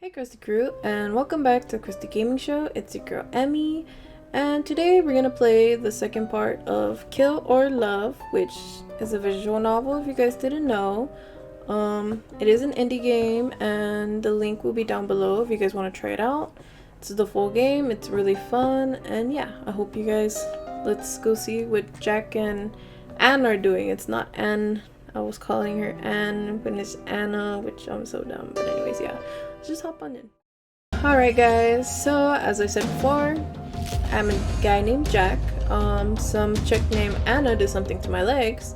Hey Crusty crew, and welcome back to Crusty Gaming Show. It's your girl Emmy, and today we're gonna play the second part of Kill or Love, which is a visual novel if you guys didn't know. It is an indie game, and the link will be down below if you guys want to try it out. It's the full game, it's really fun, and yeah, I hope you guys, let's go see what Jack and Anne are doing. It's not Anne, I was calling her Anne, but it's Anna, which I'm so dumb, but anyways, yeah. Just hop on in. Alright guys, so as I said before, I'm a guy named Jack. Some chick named Anna did something to my legs.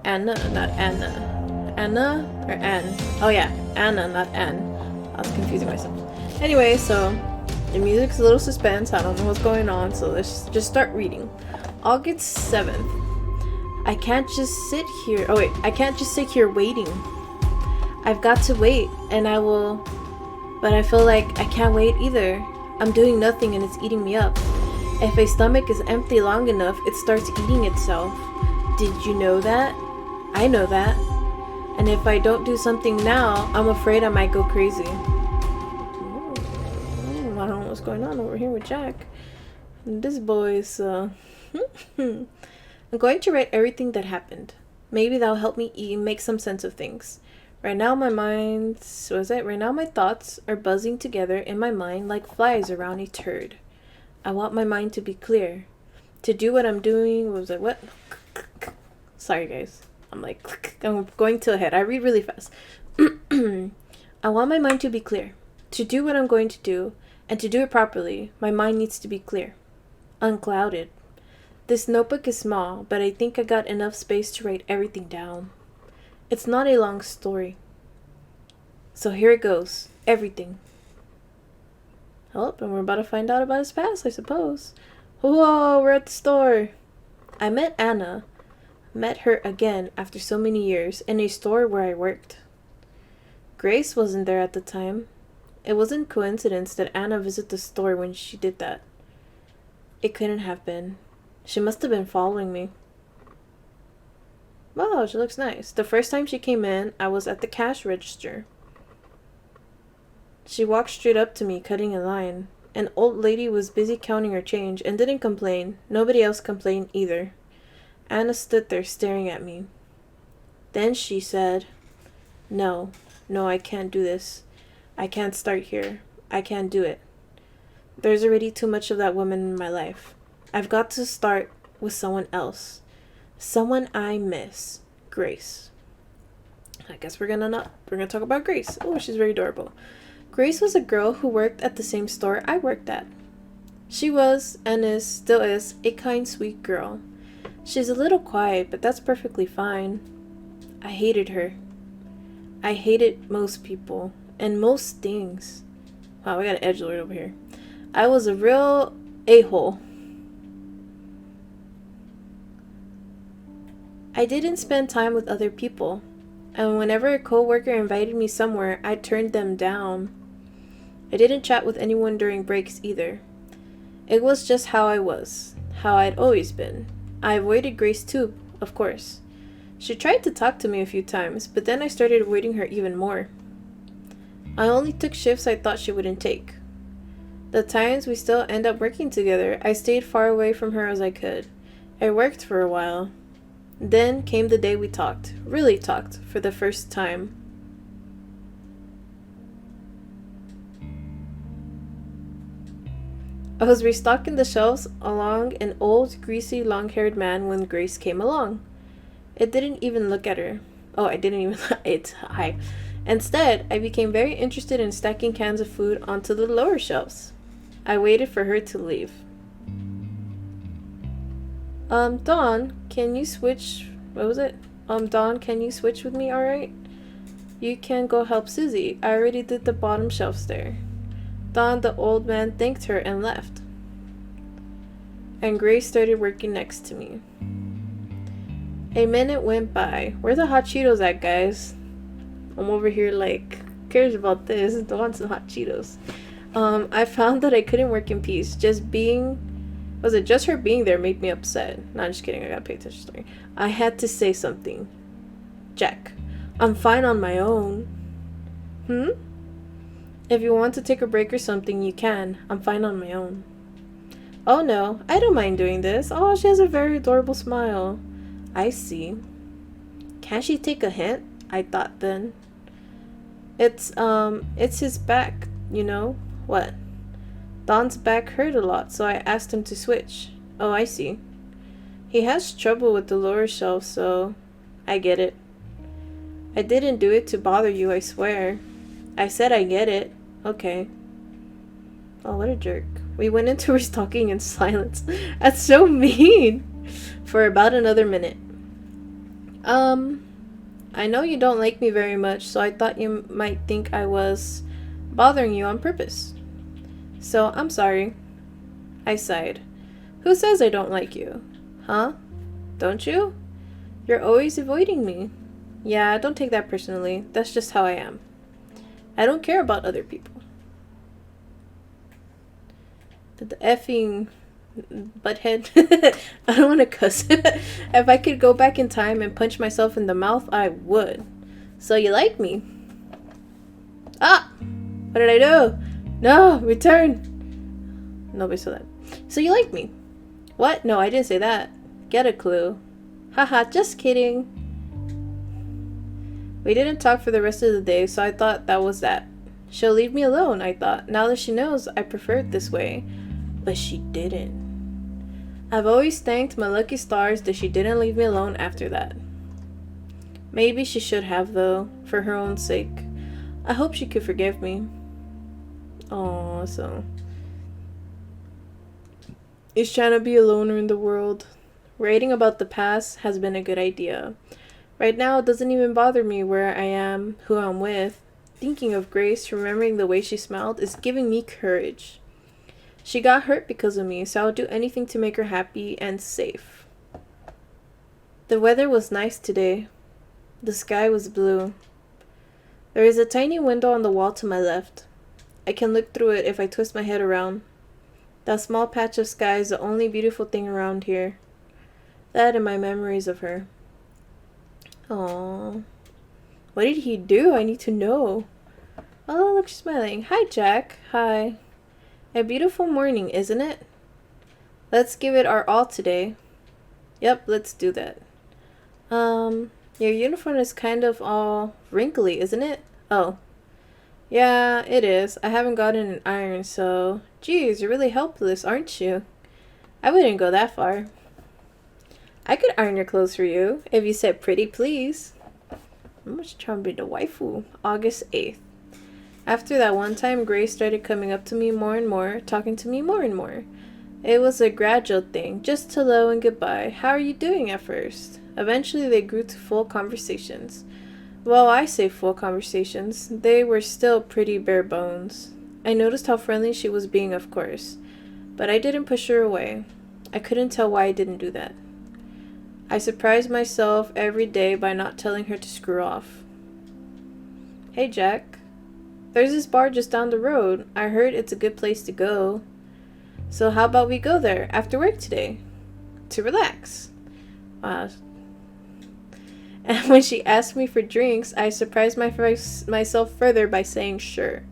Anna, not Anna. Anna or Anne? Oh yeah, Anna, not Anne. I was confusing myself. Anyway, so the music's a little suspense. I don't know what's going on, so let's just start reading. August 7th. I can't just sit here. Oh wait, I can't just sit here waiting. I've got to wait, and I will. But I feel like I can't wait either. I'm doing nothing and it's eating me up. If a stomach is empty long enough, it starts eating itself. Did you know that? I know that. And if I don't do something now, I'm afraid I might go crazy. I don't know what's going on over here with Jack. This boy is, I'm going to write everything that happened. Maybe that'll help me make some sense of things. Right now my thoughts are buzzing together in my mind like flies around a turd. I want my mind to be clear. To do what I'm doing, what? Sorry guys. I'm going to ahead. I read really fast. I want my mind to be clear. To do what I'm going to do, and to do it properly, my mind needs to be clear. Unclouded. This notebook is small, but I think I got enough space to write everything down. It's not a long story. So here it goes. Everything. Oh, and we're about to find out about his past, I suppose. Whoa, we're at the store. I met Anna. Met her again after so many years in a store where I worked. Grace wasn't there at the time. It wasn't coincidence that Anna visited the store when she did that. It couldn't have been. She must have been following me. Wow, she looks nice. The first time she came in, I was at the cash register. She walked straight up to me, cutting a line. An old lady was busy counting her change and didn't complain. Nobody else complained either. Anna stood there staring at me. Then she said, No, I can't do this. I can't start here. I can't do it. There's already too much of that woman in my life. I've got to start with someone else. Someone I miss. Grace. I guess we're gonna talk about Grace. Oh, she's very adorable. Grace was a girl who worked at the same store I worked at. She was, and still is, a kind, sweet girl. She's a little quiet, but that's perfectly fine. I hated her. I hated most people, and most things. Wow, we got an edgelord over here. I was a real a-hole. I didn't spend time with other people, and whenever a coworker invited me somewhere, I turned them down. I didn't chat with anyone during breaks either. It was just how I was, how I'd always been. I avoided Grace too, of course. She tried to talk to me a few times, but then I started avoiding her even more. I only took shifts I thought she wouldn't take. The times we still end up working together, I stayed far away from her as I could. I worked for a while. Then came the day we talked, really talked, for the first time. I was restocking the shelves along an old, greasy, long-haired man when Grace came along. It didn't even look at her. Oh, I didn't even. Hi. Instead, I became very interested in stacking cans of food onto the lower shelves. I waited for her to leave. Dawn, can you switch? What was it? Dawn, can you switch with me, alright? You can go help Susie. I already did the bottom shelves there. Dawn, the old man, thanked her and left. And Grace started working next to me. A minute went by. Where the hot Cheetos at, guys? I'm over here like, who cares about this? I want some hot Cheetos. I found that I couldn't work in peace. Just her being there made me upset? No, I'm just kidding. I gotta pay attention to the story. I had to say something. Jack, I'm fine on my own. If you want to take a break or something, you can. I'm fine on my own. Oh no, I don't mind doing this. Oh, she has a very adorable smile. I see. Can't she take a hint? I thought then. It's his back, you know? What? Don's back hurt a lot, so I asked him to switch. Oh, I see. He has trouble with the lower shelf, so I get it. I didn't do it to bother you, I swear. I said I get it. Okay. Oh, what a jerk. We went into her talking in silence. That's so mean. For about another minute. I know you don't like me very much, so I thought you might think I was bothering you on purpose. So, I'm sorry. I sighed. Who says I don't like you? Huh? Don't you? You're always avoiding me. Yeah, don't take that personally. That's just how I am. I don't care about other people. The effing butthead. I don't want to cuss. If I could go back in time and punch myself in the mouth, I would. So you like me? Ah! What did I do? No! Return! Nobody saw that. So you like me? What? No, I didn't say that. Get a clue. Haha, just kidding. We didn't talk for the rest of the day, so I thought that was that. She'll leave me alone, I thought. Now that she knows, I prefer it this way. But she didn't. I've always thanked my lucky stars that she didn't leave me alone after that. Maybe she should have, though, for her own sake. I hope she could forgive me. Aw, so... Is trying to be a loner in the world. Writing about the past has been a good idea. Right now, it doesn't even bother me where I am, who I'm with. Thinking of Grace, remembering the way she smiled, is giving me courage. She got hurt because of me, so I'll do anything to make her happy and safe. The weather was nice today. The sky was blue. There is a tiny window on the wall to my left. I can look through it if I twist my head around. That small patch of sky is the only beautiful thing around here. That and my memories of her. Aww. What did he do? I need to know. Oh, look, she's smiling. Hi, Jack. Hi. A beautiful morning, isn't it? Let's give it our all today. Yep, let's do that. Your uniform is kind of all wrinkly, isn't it? Oh. Yeah, it is. I haven't gotten an iron, so... Geez, you're really helpless, aren't you? I wouldn't go that far. I could iron your clothes for you, if you said pretty please. I'm just trying to be the waifu. August 8th. After that one time, Grace started coming up to me more and more, talking to me more and more. It was a gradual thing, just hello and goodbye. How are you doing at first? Eventually, they grew to full conversations. Well, I say full conversations. They were still pretty bare bones. I noticed how friendly she was being, of course. But I didn't push her away. I couldn't tell why I didn't do that. I surprised myself every day by not telling her to screw off. Hey, Jack. There's this bar just down the road. I heard it's a good place to go. So how about we go there after work today? To relax. Wow. And when she asked me for drinks, I surprised myself further by saying sure.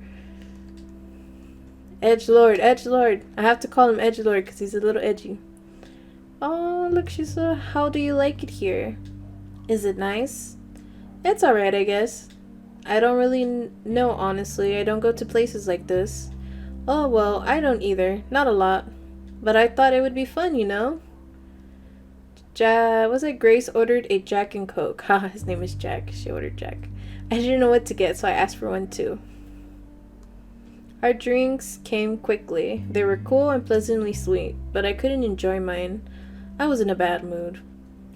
Edgelord, Edgelord. I have to call him Edgelord because he's a little edgy. Oh, look, she's so... How do you like it here? Is it nice? It's alright, I guess. I don't really know, honestly. I don't go to places like this. Oh, well, I don't either. Not a lot. But I thought it would be fun, you know? Was it Grace ordered a Jack and Coke? Haha, his name is Jack. She ordered Jack. I didn't know what to get, so I asked for one too. Our drinks came quickly. They were cool and pleasantly sweet, but I couldn't enjoy mine. I was in a bad mood.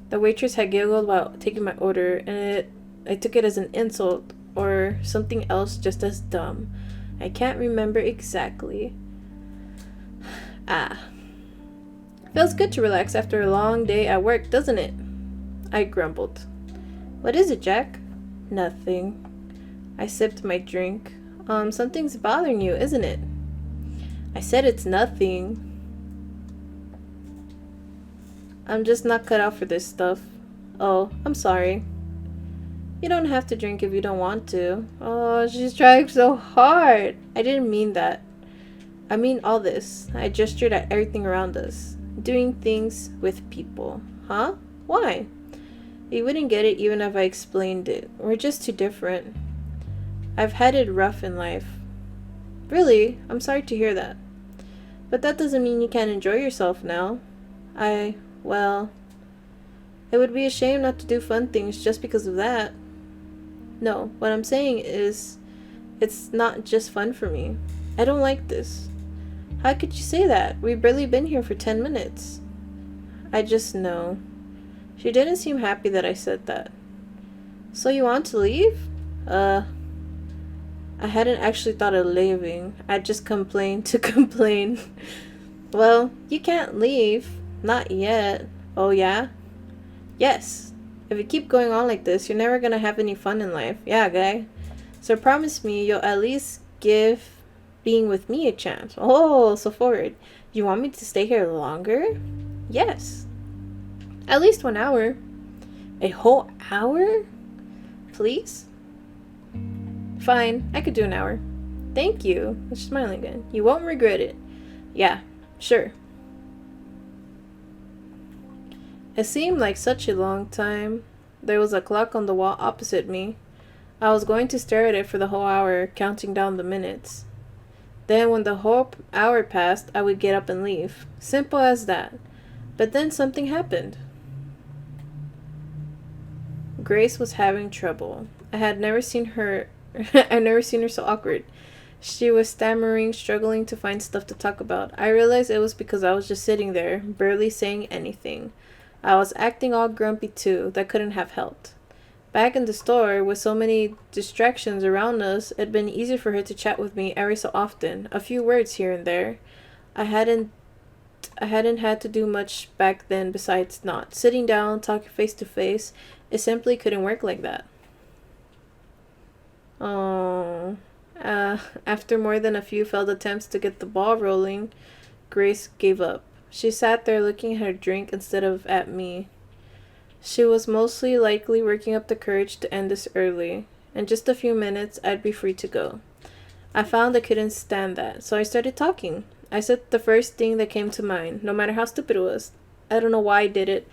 The waitress had giggled while taking my order, and I took it as an insult or something else just as dumb. I can't remember exactly. Feels good to relax after a long day at work, doesn't it? I grumbled. What is it, Jack? Nothing. I sipped my drink. Something's bothering you, isn't it? I said it's nothing. I'm just not cut out for this stuff. Oh, I'm sorry. You don't have to drink if you don't want to. Oh, she's trying so hard. I didn't mean that. I mean all this. I gestured at everything around us. Doing things with people. Huh? Why? You wouldn't get it even if I explained it. We're just too different. I've had it rough in life. Really? I'm sorry to hear that. But that doesn't mean you can't enjoy yourself now. Well, it would be a shame not to do fun things just because of that. No, what I'm saying is, it's not just fun for me. I don't like this. How could you say that? We've barely been here for 10 minutes. I just know. She didn't seem happy that I said that. So you want to leave? I hadn't actually thought of leaving. I just complained to complain. Well, you can't leave. Not yet. Oh yeah? Yes. If you keep going on like this, you're never gonna have any fun in life. Yeah, guy. So promise me you'll at least give being with me a chance. Oh, so forward. You want me to stay here longer? Yes. At least 1 hour. A whole hour? Please? Fine, I could do an hour. Thank you. She's smiling again. You won't regret it. Yeah, sure. It seemed like such a long time. There was a clock on the wall opposite me. I was going to stare at it for the whole hour, counting down the minutes. Then when the whole hour passed, I would get up and leave. Simple as that. But then something happened. Grace was having trouble. I had never seen her I'd never seen her so awkward. She was stammering, struggling to find stuff to talk about. I realized it was because I was just sitting there, barely saying anything. I was acting all grumpy too. That couldn't have helped. Back in the store, with so many distractions around us, it'd been easy for her to chat with me every so often, a few words here and there. I hadn't had to do much back then besides not sitting down, talking face to face. It simply couldn't work like that. Oh. After more than a few failed attempts to get the ball rolling, Grace gave up. She sat there looking at her drink instead of at me. She was mostly likely working up the courage to end this early. In just a few minutes, I'd be free to go. I found I couldn't stand that, so I started talking. I said the first thing that came to mind, no matter how stupid it was. I don't know why I did it.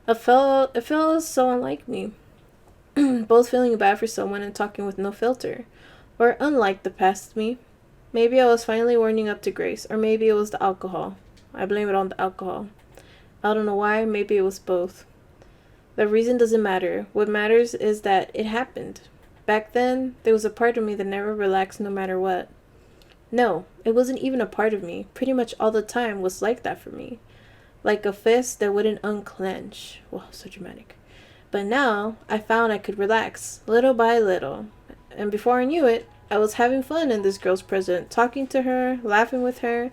It felt so unlike me. Both feeling bad for someone and talking with no filter. Or unlike the past me. Maybe I was finally warming up to Grace, or maybe it was the alcohol. I blame it on the alcohol. I don't know why, maybe it was both. The reason doesn't matter. What matters is that it happened. Back then, there was a part of me that never relaxed no matter what. No, it wasn't even a part of me. Pretty much all the time was like that for me. Like a fist that wouldn't unclench. Wow, so dramatic. But now, I found I could relax, little by little. And before I knew it, I was having fun in this girl's presence, talking to her, laughing with her,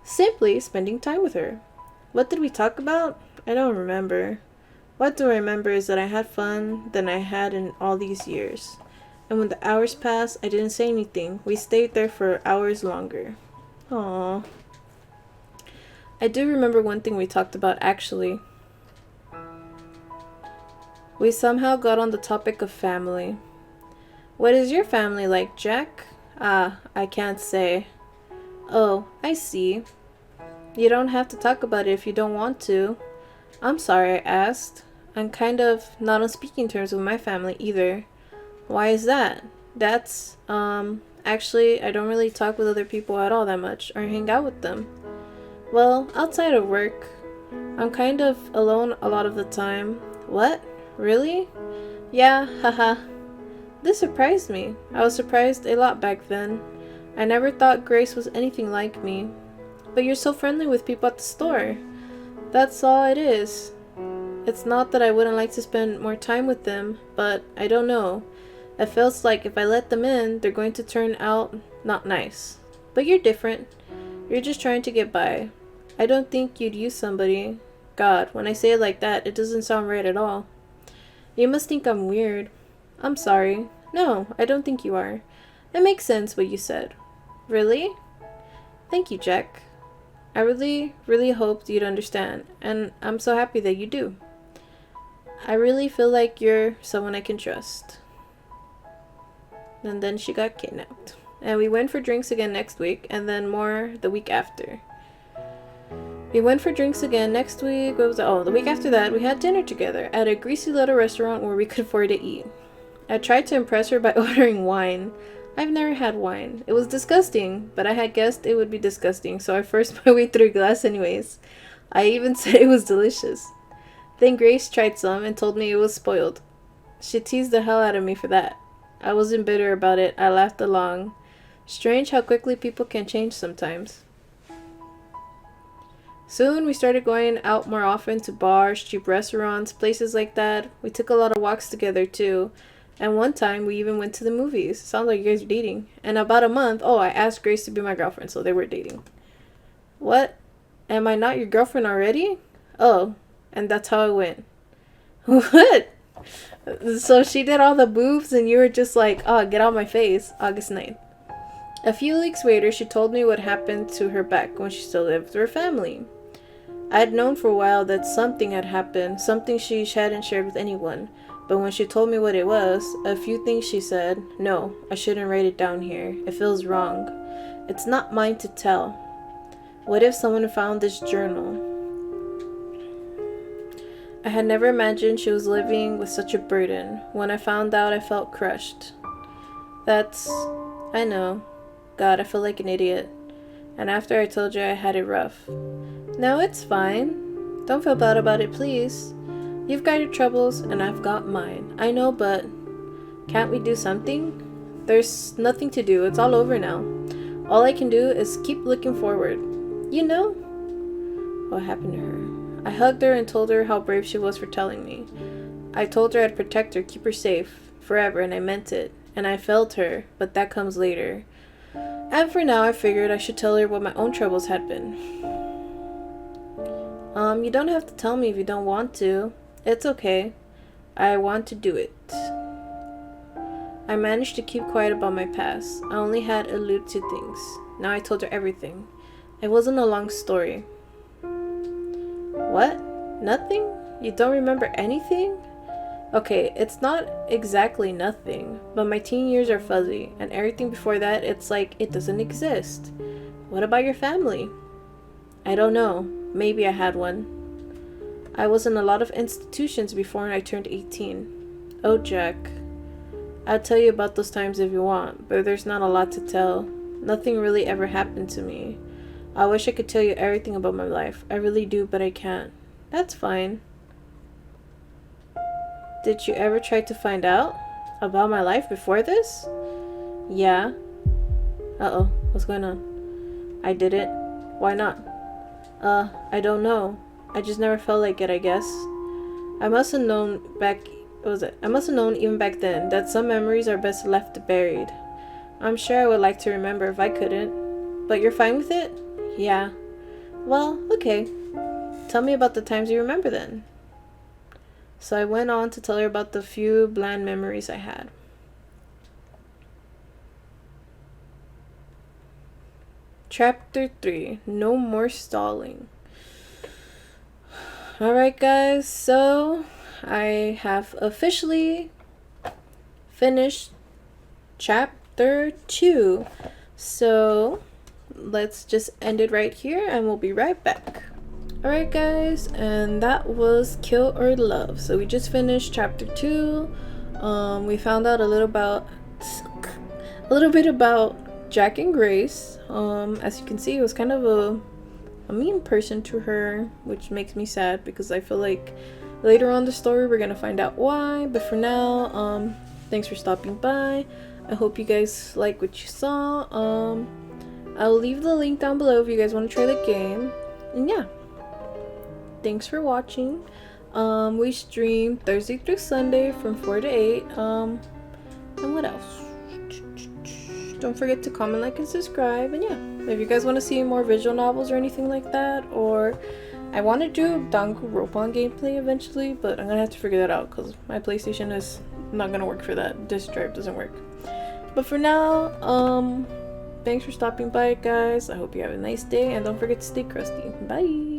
simply spending time with her. What did we talk about? I don't remember. What do I remember is that I had fun than I had in all these years. And when the hours passed, I didn't say anything. We stayed there for hours longer. Aww. I do remember one thing we talked about, actually. We somehow got on the topic of family. What is your family like, Jack? I can't say. Oh, I see. You don't have to talk about it if you don't want to. I'm sorry I asked. I'm kind of not on speaking terms with my family either. Why is that? That's, actually, I don't really talk with other people at all that much, or hang out with them. Well, outside of work, I'm kind of alone a lot of the time. What? Really? Yeah, haha. This surprised me. I was surprised a lot back then. I never thought Grace was anything like me. But you're so friendly with people at the store. That's all it is. It's not that I wouldn't like to spend more time with them, but I don't know. It feels like if I let them in, they're going to turn out not nice. But you're different. You're just trying to get by. I don't think you'd use somebody. God, when I say it like that, it doesn't sound right at all. You must think I'm weird. I'm sorry. No, I don't think you are. It makes sense what you said. Really? Thank you, Jack. I really, really hoped you'd understand, and I'm so happy that you do. I really feel like you're someone I can trust. And then she got kidnapped. And we went for drinks again next week, and then more the week after. We went for drinks again next week. What was it? Oh, the week after that, we had dinner together at a greasy little restaurant where we could afford to eat. I tried to impress her by ordering wine. I've never had wine. It was disgusting, but I had guessed it would be disgusting, so I forced my way through a glass anyways. I even said it was delicious. Then Grace tried some and told me it was spoiled. She teased the hell out of me for that. I wasn't bitter about it. I laughed along. Strange how quickly people can change sometimes. Soon we started going out more often to bars, cheap restaurants, places like that. We took a lot of walks together too. And one time we even went to the movies. Sounds like you guys are dating. And about a month, I asked Grace to be my girlfriend, so they were dating. What? Am I not your girlfriend already? Oh, and that's how it went. What? So she did all the boobs and you were just like, oh, get out my face. August 9th. A few weeks later, she told me what happened to her back when she still lived with her family. I had known for a while that something had happened, something she hadn't shared with anyone. But when she told me what it was, a few things she said, no, I shouldn't write it down here. It feels wrong. It's not mine to tell. What if someone found this journal? I had never imagined she was living with such a burden. When I found out, I felt crushed. I know. God, I feel like an idiot. And after I told you I had it rough. No, it's fine. Don't feel bad about it, please. You've got your troubles, and I've got mine. I know, but can't we do something? There's nothing to do. It's all over now. All I can do is keep looking forward. You know? What happened to her? I hugged her and told her how brave she was for telling me. I told her I'd protect her, keep her safe, forever, and I meant it. And I felt her, but that comes later. And for now, I figured I should tell her what my own troubles had been. You don't have to tell me if you don't want to. It's okay. I want to do it. I managed to keep quiet about my past. I only had alluded to things. Now I told her everything. It wasn't a long story. What? Nothing? You don't remember anything? Okay, it's not exactly nothing, but my teen years are fuzzy, and everything before that, it's like it doesn't exist. What about your family? I don't know. Maybe I had one. I was in a lot of institutions before I turned 18. Oh, Jack. I'll tell you about those times if you want, but there's not a lot to tell. Nothing really ever happened to me. I wish I could tell you everything about my life. I really do, but I can't. That's fine. Did you ever try to find out about my life before this? Yeah. Uh-oh, what's going on? I didn't. Why not? I don't know. I just never felt like it, I guess. I must have known even back then that some memories are best left buried. I'm sure I would like to remember if I couldn't. But you're fine with it? Yeah. Well, okay. Tell me about the times you remember then. So I went on to tell her about the few bland memories I had. Chapter 3. No more stalling. Alright guys, so I have officially finished chapter 2. So let's just end it right here and we'll be right back. Alright guys, and that was Kill or Love. So we just finished chapter 2. We found out a little bit about Jack and Grace. As you can see, it was kind of a mean person to her, which makes me sad because I feel like later on the story we're gonna find out why. But for now, thanks for stopping by. I hope you guys like what you saw. I'll leave the link down below if you guys want to try the game. And yeah, thanks for watching. We stream Thursday through Sunday from 4 to 8. And what else? Don't forget to comment, like, and subscribe. And yeah, if you guys want to see more visual novels or anything like that, or I want to do Danganronpa gameplay eventually, but I'm gonna have to figure that out because my PlayStation is not gonna work for that. Disk drive doesn't work. But for now, thanks for stopping by, guys. I hope you have a nice day, and don't forget to stay crusty. Bye.